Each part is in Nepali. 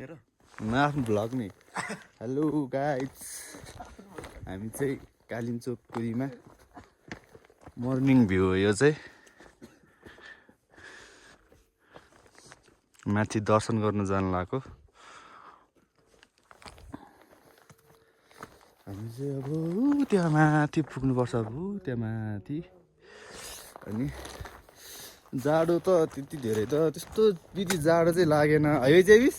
आफ्नो भ्लग नि हेलो गाइस हामी चाहिँ कालिम्चोक पुरीमा मर्निङ भ्यू हो यो चाहिँ माथि दर्शन गर्न जानु लाग्यो हामी चाहिँ अब त्यहाँ माथि पुग्नुपर्छ अब त्यहाँ माथि अनि जाडो त त्यति धेरै त त्यस्तो बिति जाडो चाहिँ लागेन है जेबिस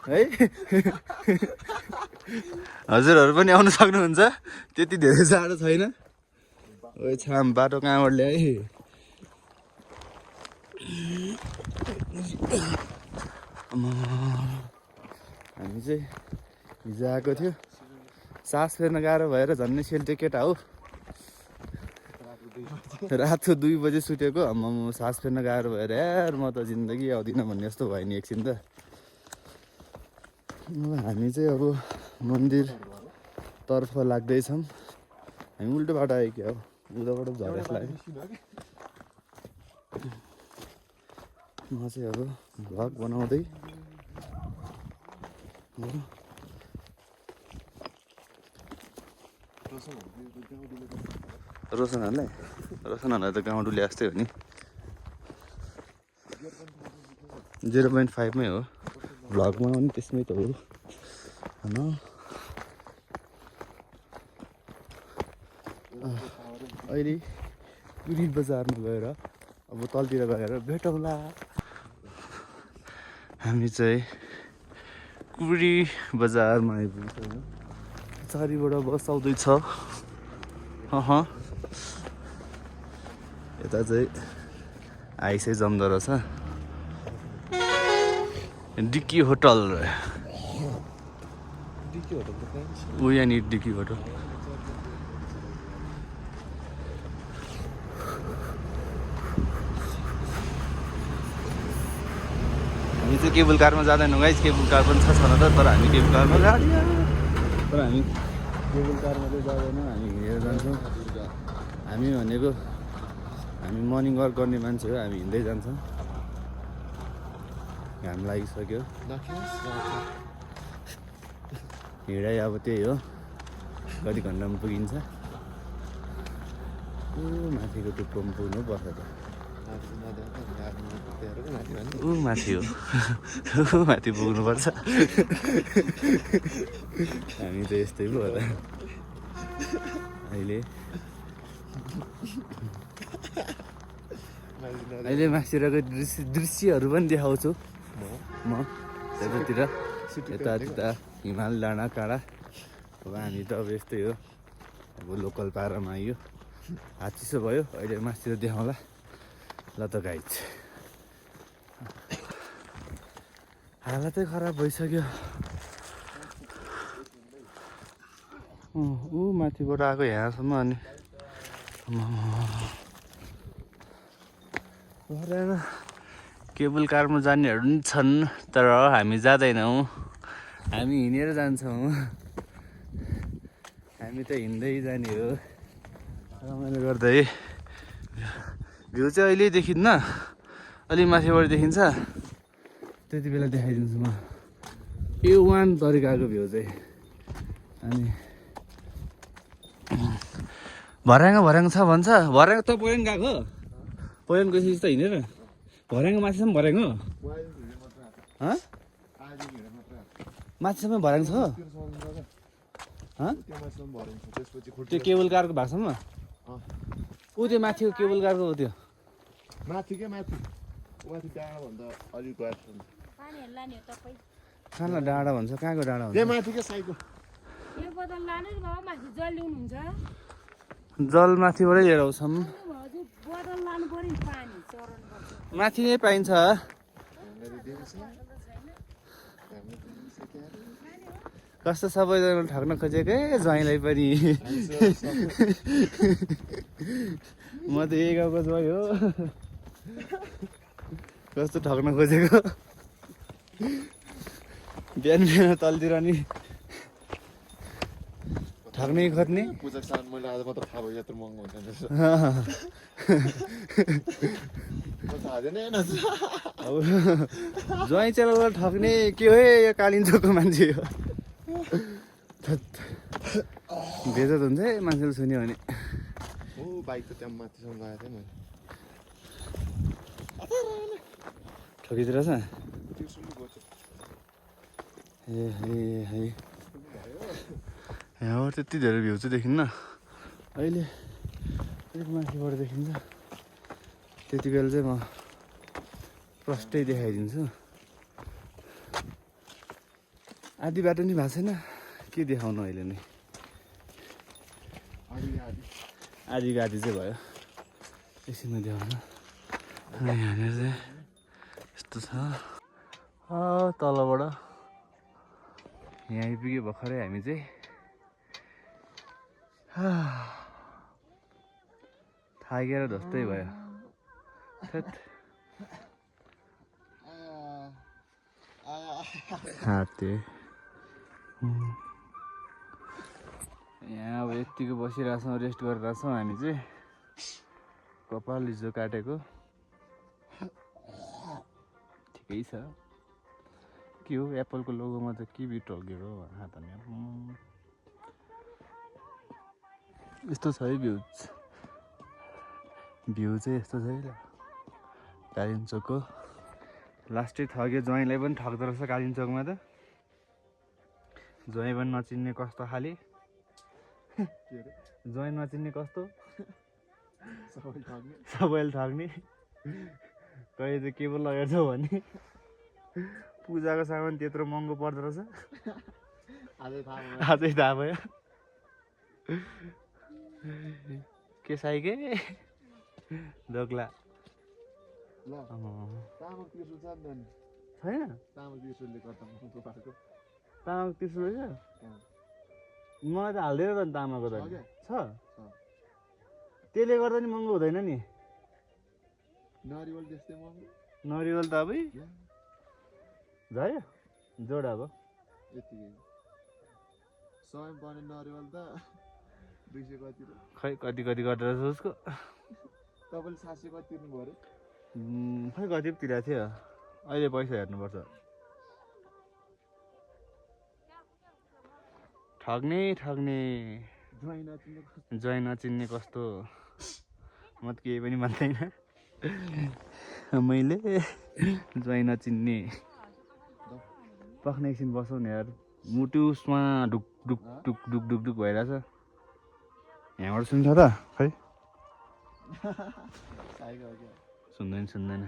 है हजुरहरू पनि आउन सक्नुहुन्छ त्यति धेरै जाडो छैन ओइ छाम बाटो कहाँबाट ल्याए हामी चाहिँ हिजो आएको थियो सास फेर्न गाह्रो भएर झन्नै सेल्टे केटा हो रातो 2 बजे सुतेको म सास फेर्न गाह्रो भएर यार म त जिन्दगी आउँदिनँ भन्ने जस्तो भयो नि एकछिन त हामी चाहिँ अब मन्दिरतर्फ लाग्दैछौँ हामी उल्टो बाटो आयो क्या हो उल्टोबाट झरेस लाग्यो म चाहिँ अब भ्लग बनाउँदै रोशनहरूलाई त गाउँ डुले जस्तै हो नि 0.5 मै हो भ्लग बनाउने त्यसमै त हो होइन अहिले पुरी बजारमा गएर अब तलतिर गएर भेटौँला हामी चाहिँ पुरी बजारमा आइपुग्छौँ पछाडिबाट बस आउँदैछ यता चाहिँ आइसै जम्दो रहेछ डिक्की होटल ऊ यहाँनिर डिक्की होटल हामी चाहिँ केबल कारमा जाँदैनौँ गाइस केबल कार पनि छ न त तर हामी केबल कारमा तर हामी केबल कारमा चाहिँ जाँदैनौँ हामी हिँडेर जान्छौँ हामी भनेको हामी मर्निङ वाक गर्ने मान्छे हो हामी हिँड्दै जान्छौँ घाम लागिसक्यो हिँडाइ अब त्यही हो कति घन्टामा पुगिन्छ माथिको टुप्पोमा पुग्नु पर्छ त माथि हो माथि पुग्नुपर्छ हामी त यस्तै पो होला अहिले माथितिरको दृश्यहरू पनि देखाउँछु म त्यतातिर यता हिमाल डाँडा काँडा अब हामी त अब यस्तै हो अब लोकल पारामा आइयो हात चिसो भयो अहिले माथितिर देखाउँला ल त गाइज हालतै खराब भइसक्यो ऊ माथिबाट आएको यहाँसम्म अनि केबल कारमा जानेहरू पनि छन् तर हामी जाँदैनौँ हामी हिँडेर जान्छौँ हामी त हिँड्दै जाने हो रमाइलो गर्दै भ्यू चाहिँ अहिले देखिन्न अलि माथिबाट देखिन्छ त्यति बेला देखाइदिन्छु म A1 तरिकाको भ्यू चाहिँ अनि भर्याङ छ भन्छ भर्याङ त पहिला गएको पहिला गएपछि त हिँडेर भर्याङ माथिसम्म भर्याङ हो माथिसम्म भर्याङ छ त्यो केबल कारको भागसम्म ऊ त्यो माथिको केबल कारको हो त्यो माथि डाँडा भन्दा अलि गएर कहाँ डाँडा भन्छ कहाँको डाँडा भन्छ माथि के साइको जल माथिबाटै लिएर आउँछौँ माथि नै पाइन्छ कस्तो सबैजना ठग्न खोजेकै ज्वाइँलाई पनि म त यही गाउँको ज्वाइँ हो कस्तो ठग्न खोजेको बिहान तलतिर नि ठग्ने खोज्ने पूजा सामान मैले आज मात्र थाहा भयो यत्रो महँगो हुन्छ थाहा छैन अब ज्वाइँ चेलालाई ठग्ने के हो यो कालिम्पोङको मान्छे हो बेजत हुन्छ है मान्छेले सुन्यो भने ओ बाइक त त्यहाँ माथिसम्म गएको थिएँ मैले ठगिदिएर छ त्यो सुन्नु गएको ए है यहाँबाट त्यति धेरै भ्यू चाहिँ देखिन्न अहिले अलिक माथिबाट देखिन्छ त्यति बेला चाहिँ म प्रष्टै देखाइदिन्छु आधी बाटो नि भएको छैन के देखाउनु अहिले नै आधीको आधी चाहिँ भयो एकछिनमा देखाउनु अनि यहाँनिर चाहिँ यस्तो छ तलबाट यहाँ आइपुग्यो भर्खरै हामी चाहिँ थाकेर जस्तै भयो हाते यहाँ अब यत्तिको बसिरहेछौँ रेस्ट गरिरहेछौँ हामी चाहिँ कपाल हिजो काटेको ठिकै छ के हो एप्पलको लोगोमा त के बिट टल्केको हातमा यस्तो छ है भ्यू चाहिँ यस्तो छ है कालिम्पोङको लास्टै ठग्यो ज्वाइँलाई पनि ठग्दो रहेछ कालिम्पोङमा त ज्वाइँ पनि नचिन्ने कस्तो खाले ज्वाइँ नचिन्ने कस्तो सबैले ठग्ने कहिले चाहिँ केबल लगाएर छौ भने पूजाको सामान त्यत्रो महँगो पर्दो रहेछ आजै थाहा भयो के साइके दोग्ला छैन तामाको तिर्सुल रहेछ मलाई त हालिदिएर त नि तामाको त छ त्यसले गर्दा नि महँगो हुँदैन नि नरिवल त अब झऱ्यो जोडा अब खै कति गर्दो रहेछ उसको तपाईँले 700 कति तिर्नु भयो खै कति पो तिरेको थियो अहिले पैसा हेर्नुपर्छ ठग्ने ज्वाइँ नचिन्ने कस्तो म त केही पनि भन्दैन मैले ज्वाइँ नचिन्ने पख्ने एकछिन बसौँ न यार मुटु उसमा ढुक ढुक ढुक ढुक ढुक ढुक भइरहेछ यहाँबाट सुन्छ त खै सुन्दैन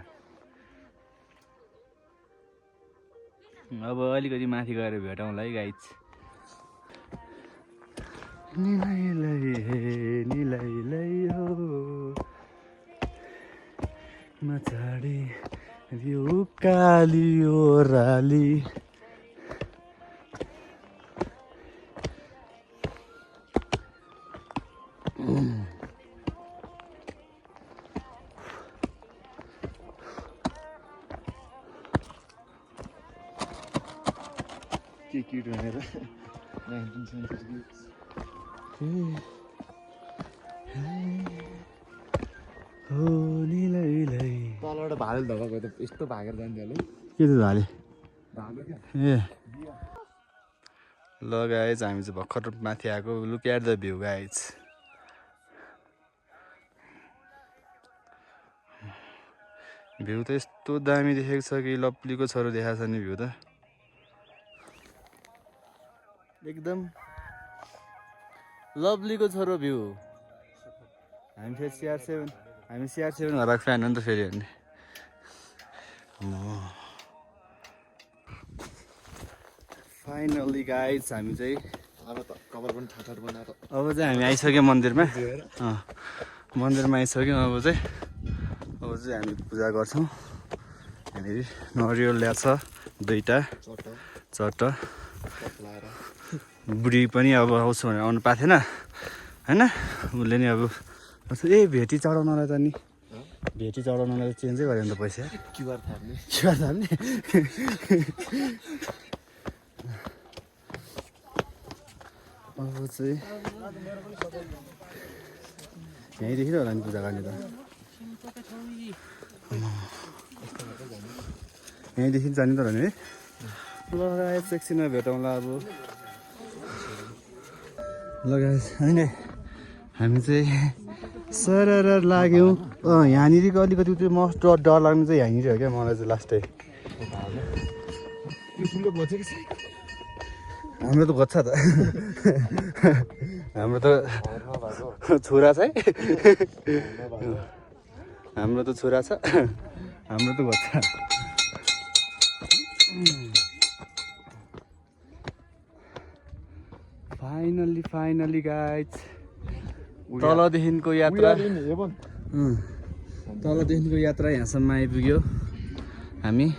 अब अलिकति माथि गएर भेटौँला है गाइज निलाई हो मचाडी यो काली ओराली के किट भनेर 19th century तलबाट भाले धक्का गयो त यस्तो भागेर जान्थ्यो होला के त भाले ए ल गाइज हामी चाहिँ भर्खर माथि आएको look at the view guys view त यस्तो दामी देखेको छ कि लप्लीको छोरो देखाएको छ नि भ्यू त एकदम लभलीको छोरो भ्यू हामी फेरि CR7 घरको फ्यान हो नि त फेरि हेर्ने फाइनली गाइज हामी चाहिँ अब त कभर पनि ठाठाट बनाएर अब चाहिँ हामी आइसक्यौँ मन्दिरमा आइसक्यौँ अब चाहिँ हामी पूजा गर्छौँ यहाँनिर नरिवल ल्याएको छ 2टा चट्ट बुढी पनि अब आउँछु भनेर आउनु पाएको थिएन होइन उसले नि अब भेटी चढाउनलाई त नि भेटी चढाउनलाई चेन्जै गऱ्यो नि त पैसा क्युआर थाप्ने अब चाहिँ यहीँदेखि होला नि पूजा गर्ने त यहीँदेखि जाने त है ल गाइस एकछिनमा भेटौँला अब ल गाइस होइन हामी चाहिँ सरर लाग्यौँ यहाँनिरको अलिकति चाहिँ मस्ट डर लाग्नु चाहिँ यहाँनिर हो क्या मलाई चाहिँ लास्टै हाम्रो त गच्छ त हाम्रो त छोरा छ है हाम्रो त छोरा छ हाम्रो त गच्छ फाइनली गाइज तलदेखिको यात्रा तलदेखिको यात्रा यहाँसम्म आइपुग्यो हामी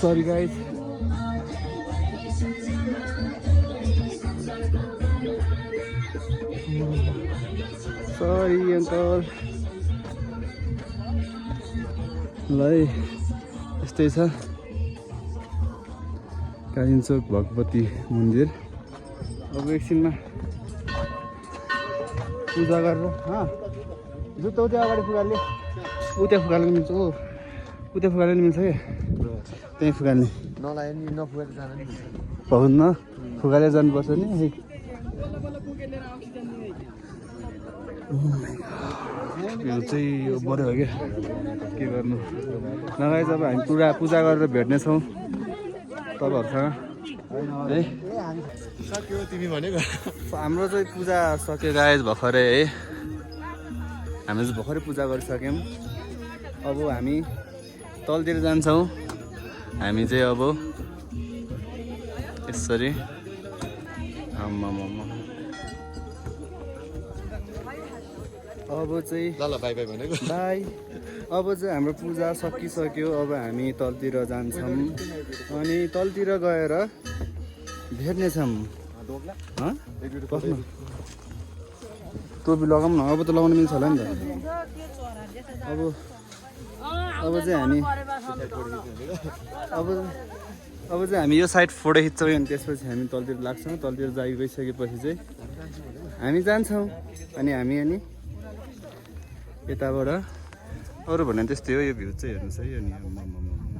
सरी गाइज सरी अङ्कल ल है यस्तै छ कालिम्चोक भगवती मन्दिर अब एकछिनमा पूजा गरेर जुत्ता उता अगाडि फुगाल्ने उता फुगाल्नु मिल्छ हो उता फुगाल्नु मिल्छ क्या त्यहीँ फुगाल्ने नलायो नि नफुगेर जान नि पाउन्न फुगालेर जानुपर्छ नि यो चाहिँ यो बढ्यो हो क्या के गर्नु नगाए जब हामी पुरा पूजा गरेर भेट्नेछौँ तपाईँहरूसँग है सक्यो तिमी भनेको हाम्रो चाहिँ पूजा सक्यो गाइस भर्खरै है हामी चाहिँ भर्खरै पूजा गरिसक्यौँ अब हामी तलतिर जान्छौँ हामी चाहिँ अब यसरी अब चाहिँ ल बाई बाई भनेको बाई अब चाहिँ हाम्रो पूजा सकिसक्यो अब हामी तलतिर जान्छौँ अनि तलतिर गएर भेट्नेछौँ बस्नु टोपी लगाऊँ न अब त लगाउनु मिल्छ होला नि त अब चाहिँ हामी अब चाहिँ हामी यो साइड फोटो खिच्छौँ अनि त्यसपछि हामी तलतिर लाग्छौँ तलतिर गइसकेपछि चाहिँ हामी जान्छौँ अनि हामी यताबाट अरू भन्ने त्यस्तै हो यो भ्यू चाहिँ हेर्नुहोस् है अनि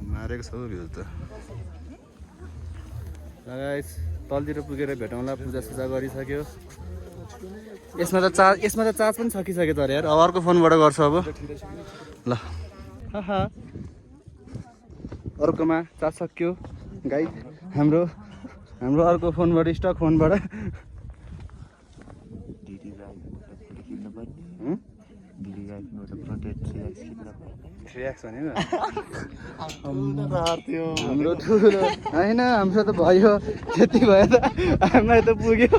मारेको छ भ्यू त गाइस तलतिर पुगेर भेटौँला पूजासुजा गरिसक्यो यसमा त चार्ज पनि सकिसक्यो तर यार अब अर्को फोनबाट गर्छु अब ल अर्कोमा चार्ज सक्यो गाइस हाम्रो अर्को फोनबाट स्टक फोनबाट हाम्रो ठुलो होइन हाम्रो त भयो त्यति भयो त हामीलाई त पुग्यो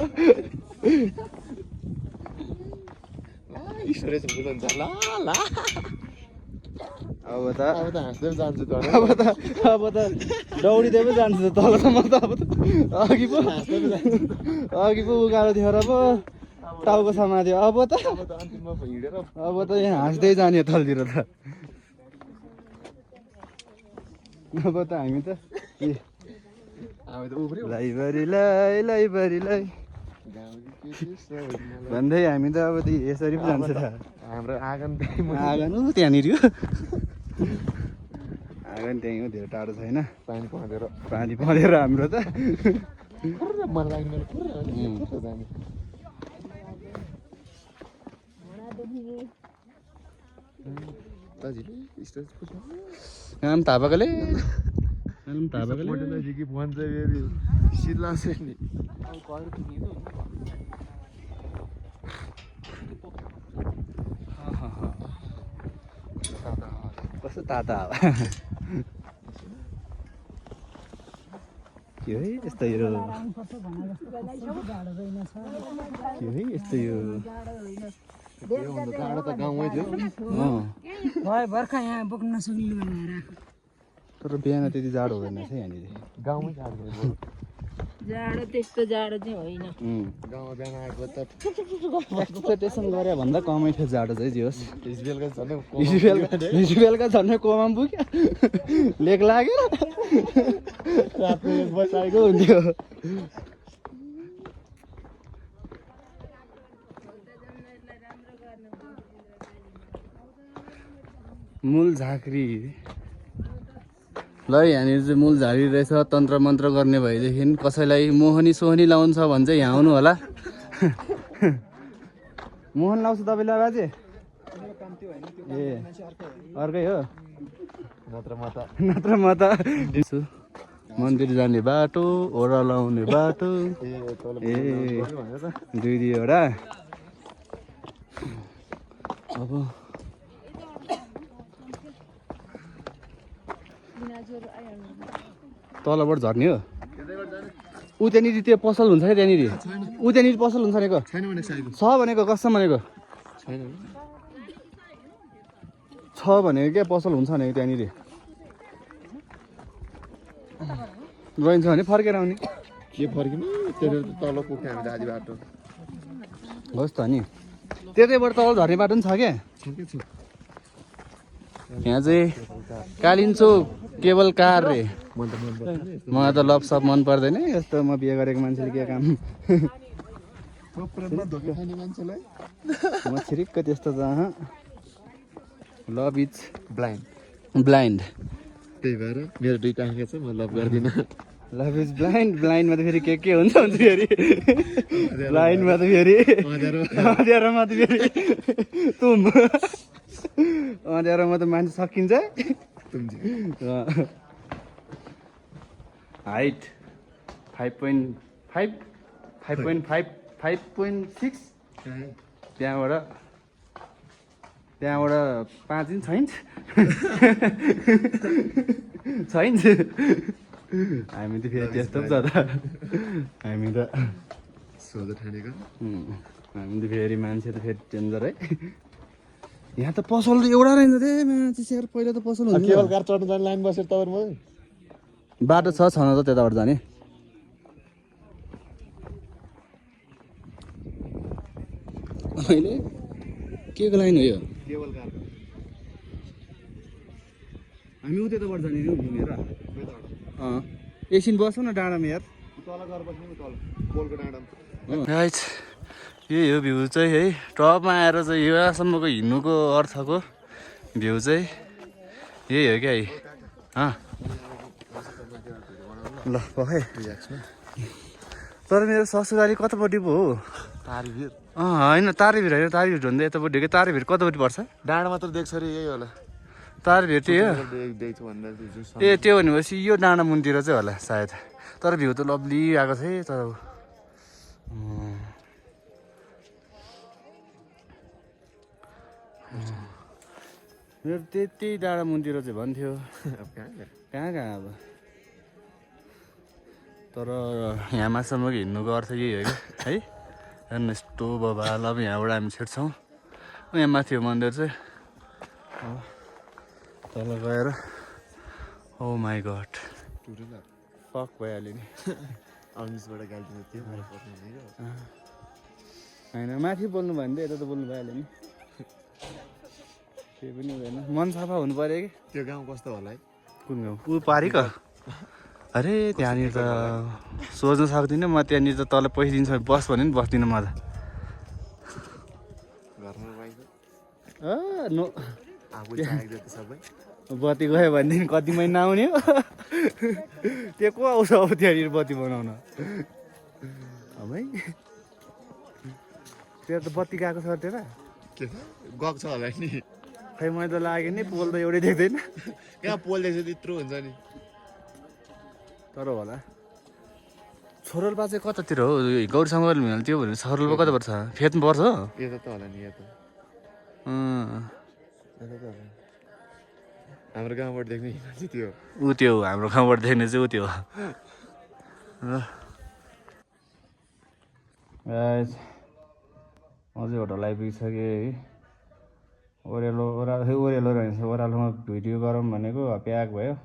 अब त हाँस्दै जान्छु त अब त दौडिँदै पो जान्छु त तलसम्म त अब त अघि पो उकालो थियो र पो टाउको समात्यो अब त यहाँ हाँस्दै जाने तलतिर त अब त हामी त लाइब्रेरीलाई भन्दै हामी त अब यसरी पो जान्छ त हाम्रो आँगन आँगन हो त्यहाँनिर आँगन त्यहीँ हो धेरै टाढो छैन पानी परेर हाम्रो त काम थापाकोले कस्तो ताता के है यस्तो यो बर्खा यहाँ बोक्न नसक्ने बनाएर तर बिहान त्यति जाडो हुँदैन रहेछ यहाँनिर गाउँमै जाडो त्यस्तो जाडो चाहिँ होइन गाउँमा बिहान आएको त एक्सपेक्टेसन गरे भन्दा कमै थियो जाडो चाहिँ जे होस् बेलुका झन् हिजो बेलुका झन्डै कोमा पनि पुग्यो लेक लाग्यो रातको 1 बजाएको हुन्थ्यो मूल झाँक्री ल यहाँनिर चाहिँ मूल झाँक्री रहेछ तन्त्र मन्त्र गर्ने भएदेखि कसैलाई मोहनी सोहनी लाउँछ भने चाहिँ यहाँ आउनु होला मोहन लाउँछ तपाईँलाई बाजे ए अर्कै हो नत्र म त मन्दिर जाने बाटो ओह्रालो आउने बाटो ए 2-2 अब तलबाट झर्ने हो ऊ त्यहाँनिर त्यो पसल हुन्छ क्या त्यहाँनिर ऊ त्यहाँनिर पसल हुन्छ भनेको छ भनेको कसम भनेको छ भनेको क्या पसल हुन्छ भनेको त्यहाँनिर गइन्छ भने फर्केर आउने के फर्किनु त्यही तल पुग्ने हामी आधी बाटो होस् त नि त्यतैबाट तल झर्ने बाटो पनि छ क्या यहाँ चाहिँ कालिन्चोक केबल कार रे मलाई त लभ सप मन पर्दैन यस्तो म बिहे गरेको मान्छेले के काम म छिरिक्क त्यस्तो त लभ इज ब्लाइन्ड त्यही भएर मेरो 2 आँखा छ म लभ गर्दिनँ लभ इज ब्लाइन्डमा त फेरि के हुन्छ फेरि ब्लाइन्डमा त फेरि अँध्यारोमा त फेरि तुम अँध्यारोमा त मान्छे सकिन्छ हाइट 5.5 5.6 त्यहाँबाट 5 इन्च 6 इन्च हामी त फेरि त्यस्तो पो छ त हामी त सोझो ठानेको हामी त फेरि मान्छे त फेरि डेन्जर है यहाँ त पसल एउटा रहेछ रे मान्छे सेयर पहिला त पसल हुन्छ केबल कार चढ्नु जाने लाइन बसेर तपाईँहरू बाटो छ न त त्यताबाट जाने अहिले के को लाइन हो यो केबल कार हामी उ त्यताबाट जाने नि घुमेर एकछिन बस्छौँ न डाँडामा यार तल गएर बस्नु तल पोलको डाँडामा यही हो भ्यू चाहिँ है टपमा आएर चाहिँ यहाँसम्मको हिँड्नुको अर्थको भ्यू चाहिँ यही हो क्या ल पखाइ तर मेरो ससुराली कतापट्टि पो हो तारीभिर होइन तारेभिर होइन तारेभिर भन्दा यतापट्टि के तारेभिर कतापट्टि पर्छ डाँडा मात्र देख्छ अरे यही होला तारेभिर त्यही हो देख्छु भन्दा ए त्यो भनेपछि यो डाँडा मुनतिर चाहिँ होला सायद तर भ्यू त लभली आएको छ है तर मेरो त्यति डाँडा मुनतिर चाहिँ भन्थ्यो कहाँ अब तर यहाँ मासम्मको हिँड्नुको अर्थ यही हो क्या है हेर्नु यस्तो बबाल अब यहाँबाट हामी छिट्छौँ यहाँ माथि हो मन्दिर चाहिँ तल गएर ओ माई गड फक भइहाल्यो नि अङ्ग्रेजबाट गाली दिनु त्यो मलाई पर्ने होइन माथि बोल्नु भयो भने त यता त बोल्नु भइहाल्यो नि केही पनि हुँदैन मन सफा हुनु पऱ्यो कि त्यो गाउँ कस्तो होला है कुन गाउँ ऊ पारिक अरे त्यहाँनिर त सोच्न सक्दिनँ म त्यहाँनिर त तल पैसा दिन्छ बस भने नि बस्दिनँ म त घरमा बाइक नो आफू चाहिएको त सबै बत्ती गयो भनेदेखि कति महिना आउने हो त्यो को आउँछ अब त्यहाँनिर बत्ती बनाउन है त्यहाँ त बत्ती गएको छ त्यता के गएको छ होला नि खै मैले त लाग्यो नि पोल त एउटै देख्दैन कहाँ पोल देख्छ त्यत्रो हुन्छ नि तर होला छोरोल्पा चाहिँ कतातिर हो गौरीसँग त्यो भने छोरोल्पा कता पर्छ फेदमा पर्छ हो यता त होला नि यता हाम्रो गाउँबाट देख्ने चाहिँ त्यो ऊ त्यो हाम्रो गाउँबाट देख्ने चाहिँ ऊ त्यो अझै होटल आइपुगिसक्यो है ओह्रालो रहेछ ओह्रालोमा भिडियो गरौँ भनेको प्याक भयो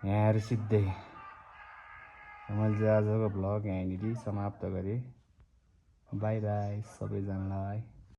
यहाँ आएर सिधै मैले चाहिँ आजको भ्लग यहीँनिर समाप्त गरेँ बाई बाई सबैजनालाई